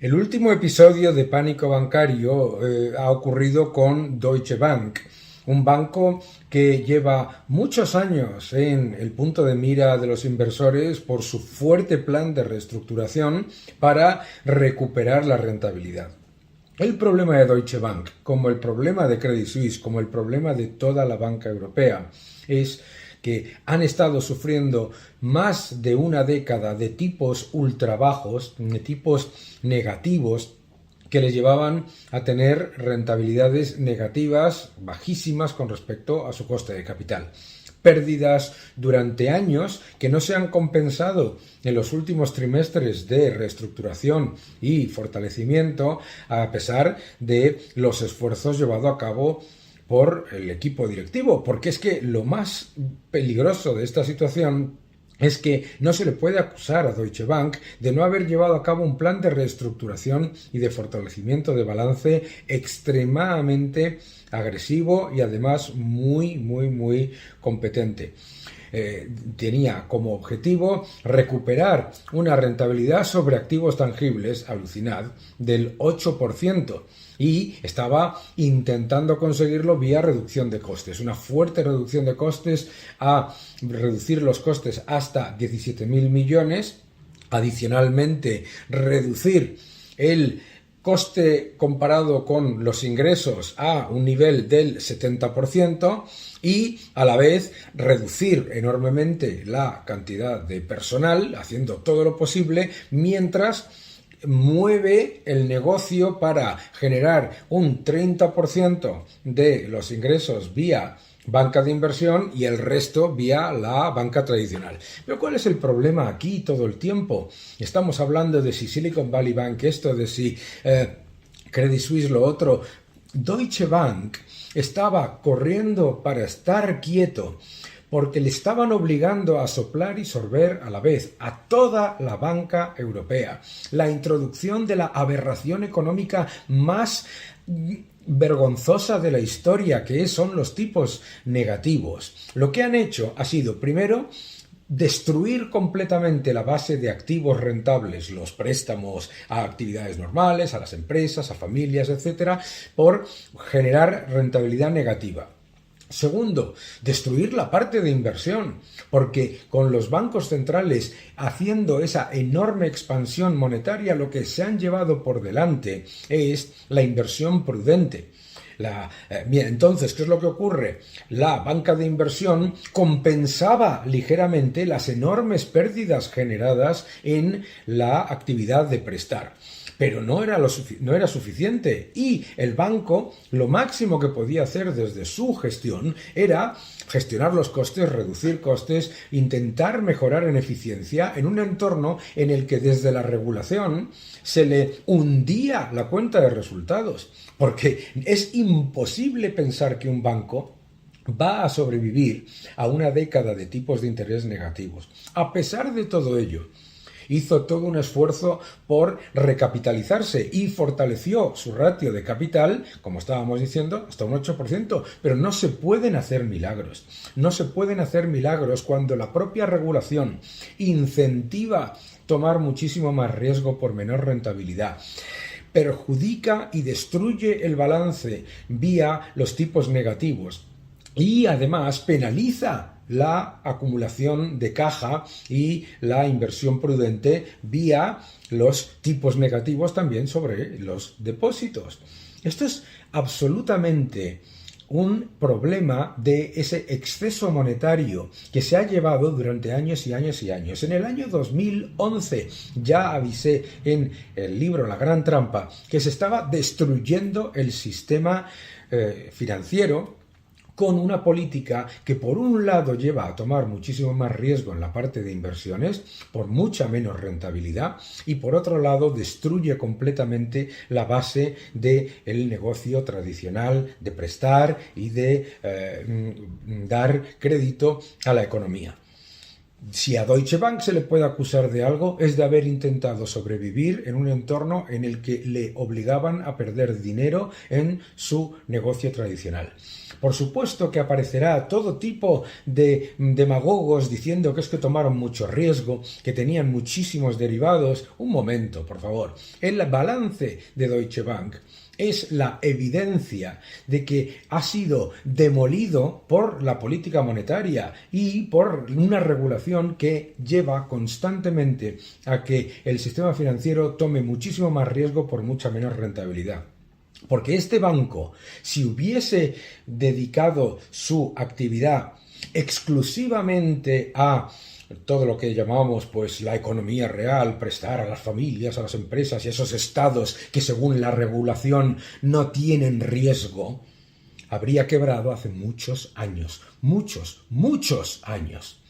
El último episodio de pánico bancario ha ocurrido con Deutsche Bank, un banco que lleva muchos años en el punto de mira de los inversores por su fuerte plan de reestructuración para recuperar la rentabilidad. El problema de Deutsche Bank, como el problema de Credit Suisse, como el problema de toda la banca europea, es que han estado sufriendo más de una década de tipos ultra bajos, de tipos negativos, que les llevaban a tener rentabilidades negativas, bajísimas con respecto a su coste de capital. Pérdidas durante años que no se han compensado en los últimos trimestres de reestructuración y fortalecimiento, a pesar de los esfuerzos llevados a cabo por el equipo directivo, porque es que lo más peligroso de esta situación es que no se le puede acusar a Deutsche Bank de no haber llevado a cabo un plan de reestructuración y de fortalecimiento de balance extremadamente agresivo y además muy competente. Tenía como objetivo recuperar una rentabilidad sobre activos tangibles, alucinad, del 8%. Y estaba intentando conseguirlo vía reducción de costes, una fuerte reducción de costes, a reducir los costes hasta 17.000 millones, adicionalmente reducir el coste comparado con los ingresos a un nivel del 70% y a la vez reducir enormemente la cantidad de personal, haciendo todo lo posible, mientras mueve el negocio para generar un 30% de los ingresos vía banca de inversión y el resto vía la banca tradicional. Pero ¿cuál es el problema aquí todo el tiempo? Estamos hablando de si Silicon Valley Bank esto, de si Credit Suisse lo otro. Deutsche Bank estaba corriendo para estar quieto porque le estaban obligando a soplar y sorber a la vez a toda la banca europea. La introducción de la aberración económica más vergonzosa de la historia, que son los tipos negativos. Lo que han hecho ha sido, primero, destruir completamente la base de activos rentables, los préstamos a actividades normales, a las empresas, a familias, etcétera, por generar rentabilidad negativa. Segundo, destruir la parte de inversión, porque con los bancos centrales haciendo esa enorme expansión monetaria, lo que se han llevado por delante es la inversión prudente. Entonces, ¿qué es lo que ocurre? La banca de inversión compensaba ligeramente las enormes pérdidas generadas en la actividad de prestar. Pero no era suficiente, y el banco lo máximo que podía hacer desde su gestión era gestionar los costes, reducir costes, intentar mejorar en eficiencia en un entorno en el que desde la regulación se le hundía la cuenta de resultados, porque es imposible pensar que un banco va a sobrevivir a una década de tipos de interés negativos. A pesar de todo ello, hizo todo un esfuerzo por recapitalizarse y fortaleció su ratio de capital, como estábamos diciendo, hasta un 8%, pero no se pueden hacer milagros. No se pueden hacer milagros cuando la propia regulación incentiva tomar muchísimo más riesgo por menor rentabilidad, perjudica y destruye el balance vía los tipos negativos y además penaliza la acumulación de caja y la inversión prudente vía los tipos negativos también sobre los depósitos. Esto es absolutamente un problema de ese exceso monetario que se ha llevado durante años y años y años. En el año 2011 ya avisé en el libro La Gran Trampa que se estaba destruyendo el sistema financiero, con una política que por un lado lleva a tomar muchísimo más riesgo en la parte de inversiones, por mucha menos rentabilidad, y por otro lado destruye completamente la base del negocio tradicional de prestar y de dar crédito a la economía. Si a Deutsche Bank se le puede acusar de algo, es de haber intentado sobrevivir en un entorno en el que le obligaban a perder dinero en su negocio tradicional. Por supuesto que aparecerá todo tipo de demagogos diciendo que es que tomaron mucho riesgo, que tenían muchísimos derivados. Un momento, por favor. El balance de Deutsche Bank es la evidencia de que ha sido demolido por la política monetaria y por una regulación que lleva constantemente a que el sistema financiero tome muchísimo más riesgo por mucha menos rentabilidad. Porque este banco, si hubiese dedicado su actividad exclusivamente a todo lo que llamamos pues la economía real, prestar a las familias, a las empresas y a esos estados que según la regulación no tienen riesgo, habría quebrado hace muchos años, muchos años.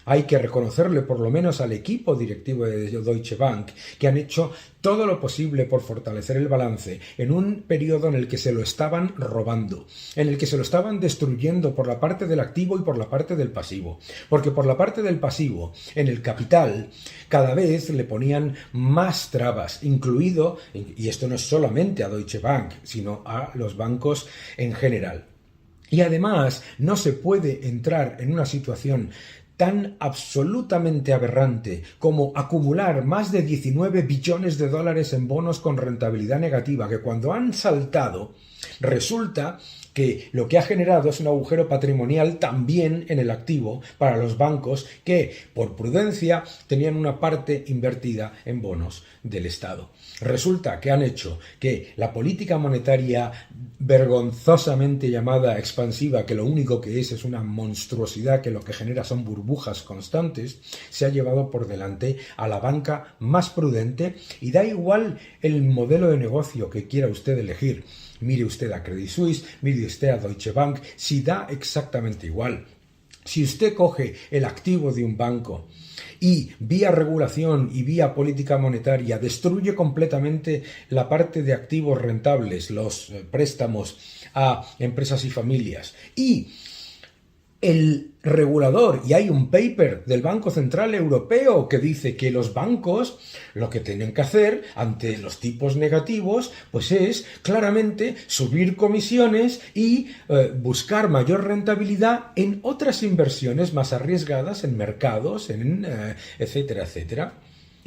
Hay que reconocerle por lo menos al equipo directivo de Deutsche Bank que han hecho todo lo posible por fortalecer el balance en un periodo en el que se lo estaban robando, en el que se lo estaban destruyendo por la parte del activo y por la parte del pasivo. Porque por la parte del pasivo, en el capital, cada vez le ponían más trabas, incluido, y esto no es solamente a Deutsche Bank, sino a los bancos en general. Y además no se puede entrar en una situación tan absolutamente aberrante como acumular más de 19 billones de dólares en bonos con rentabilidad negativa, que cuando han saltado resulta que lo que ha generado es un agujero patrimonial también en el activo para los bancos que, por prudencia, tenían una parte invertida en bonos del Estado. Resulta que han hecho que la política monetaria vergonzosamente llamada expansiva, que lo único que es una monstruosidad que lo que genera son burbujas constantes, se ha llevado por delante a la banca más prudente y da igual el modelo de negocio que quiera usted elegir. Mire usted a Credit Suisse, mire usted a Deutsche Bank, si da exactamente igual. Si usted coge el activo de un banco y vía regulación y vía política monetaria destruye completamente la parte de activos rentables, los préstamos a empresas y familias, y el regulador, y hay un paper del Banco Central Europeo que dice que los bancos lo que tienen que hacer ante los tipos negativos pues es claramente subir comisiones y buscar mayor rentabilidad en otras inversiones más arriesgadas en mercados, etcétera, etcétera.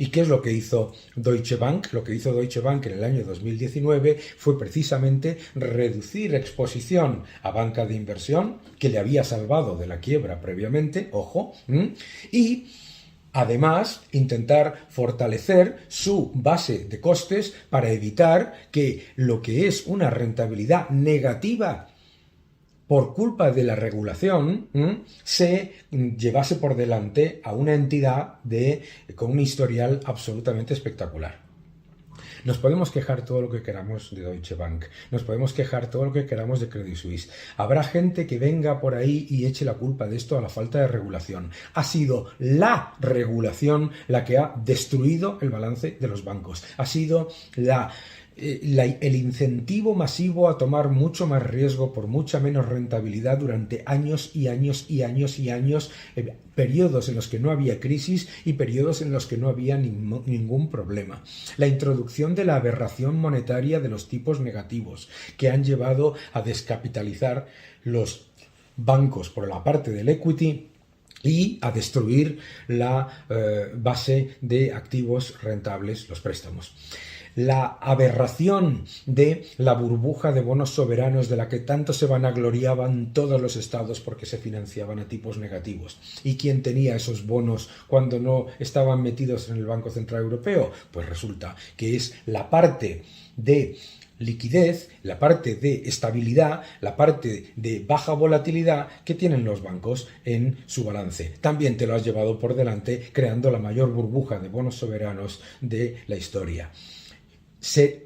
¿Y qué es lo que hizo Deutsche Bank? Lo que hizo Deutsche Bank en el año 2019 fue precisamente reducir exposición a banca de inversión, que le había salvado de la quiebra previamente, ojo, y además intentar fortalecer su base de costes para evitar que lo que es una rentabilidad negativa por culpa de la regulación, se llevase por delante a una entidad con un historial absolutamente espectacular. Nos podemos quejar todo lo que queramos de Deutsche Bank, nos podemos quejar todo lo que queramos de Credit Suisse. Habrá gente que venga por ahí y eche la culpa de esto a la falta de regulación. Ha sido la regulación la que ha destruido el balance de los bancos. Ha sido el incentivo masivo a tomar mucho más riesgo por mucha menos rentabilidad durante años y años y años y años, periodos en los que no había crisis y periodos en los que no había ningún problema. La introducción de la aberración monetaria de los tipos negativos que han llevado a descapitalizar los bancos por la parte del equity y a destruir la base de activos rentables, los préstamos. La aberración de la burbuja de bonos soberanos de la que tanto se vanagloriaban todos los estados porque se financiaban a tipos negativos. ¿Y quién tenía esos bonos cuando no estaban metidos en el Banco Central Europeo? Pues resulta que es la parte de liquidez, la parte de estabilidad, la parte de baja volatilidad que tienen los bancos en su balance. También te lo has llevado por delante creando la mayor burbuja de bonos soberanos de la historia.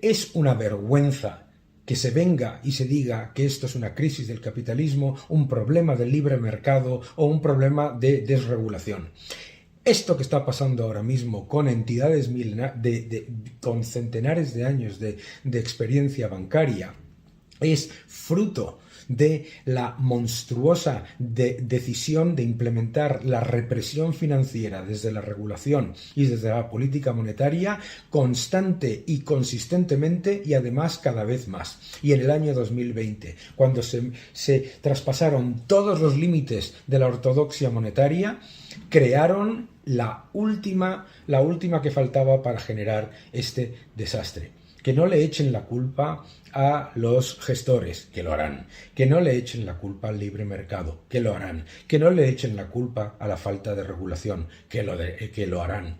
Es una vergüenza que se venga y se diga que esto es una crisis del capitalismo, un problema del libre mercado o un problema de desregulación. Esto que está pasando ahora mismo con entidades con centenares de años de experiencia bancaria es fruto de la monstruosa decisión de implementar la represión financiera desde la regulación y desde la política monetaria constante y consistentemente, y además cada vez más. Y en el año 2020, cuando se traspasaron todos los límites de la ortodoxia monetaria, crearon la última que faltaba para generar este desastre. Que no le echen la culpa a los gestores, que lo harán. Que no le echen la culpa al libre mercado, que lo harán. Que no le echen la culpa a la falta de regulación, que lo harán.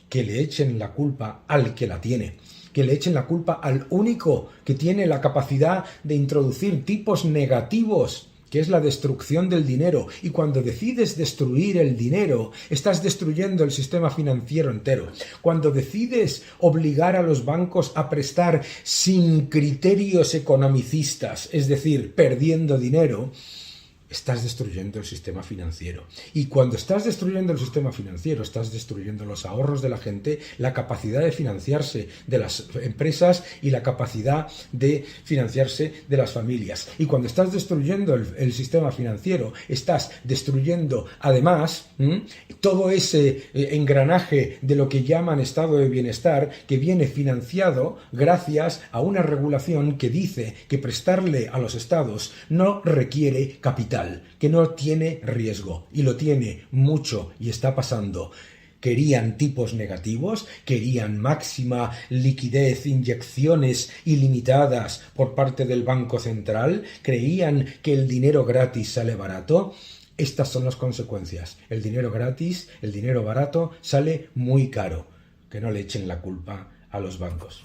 Que le echen la culpa al que la tiene. Que le echen la culpa al único que tiene la capacidad de introducir tipos negativos, que es la destrucción del dinero. Y cuando decides destruir el dinero, estás destruyendo el sistema financiero entero. Cuando decides obligar a los bancos a prestar sin criterios economicistas, es decir, perdiendo dinero, estás destruyendo el sistema financiero. Y cuando estás destruyendo el sistema financiero, estás destruyendo los ahorros de la gente, la capacidad de financiarse de las empresas y la capacidad de financiarse de las familias. Y cuando estás destruyendo el sistema financiero, estás destruyendo además todo ese engranaje de lo que llaman estado de bienestar, que viene financiado gracias a una regulación que dice que prestarle a los estados no requiere capital, que no tiene riesgo, y lo tiene mucho, y está pasando. Querían tipos negativos, querían máxima liquidez, inyecciones ilimitadas por parte del Banco Central, creían que el dinero gratis sale barato. Estas son las consecuencias. El dinero gratis, el dinero barato, sale muy caro. Que no le echen la culpa a los bancos.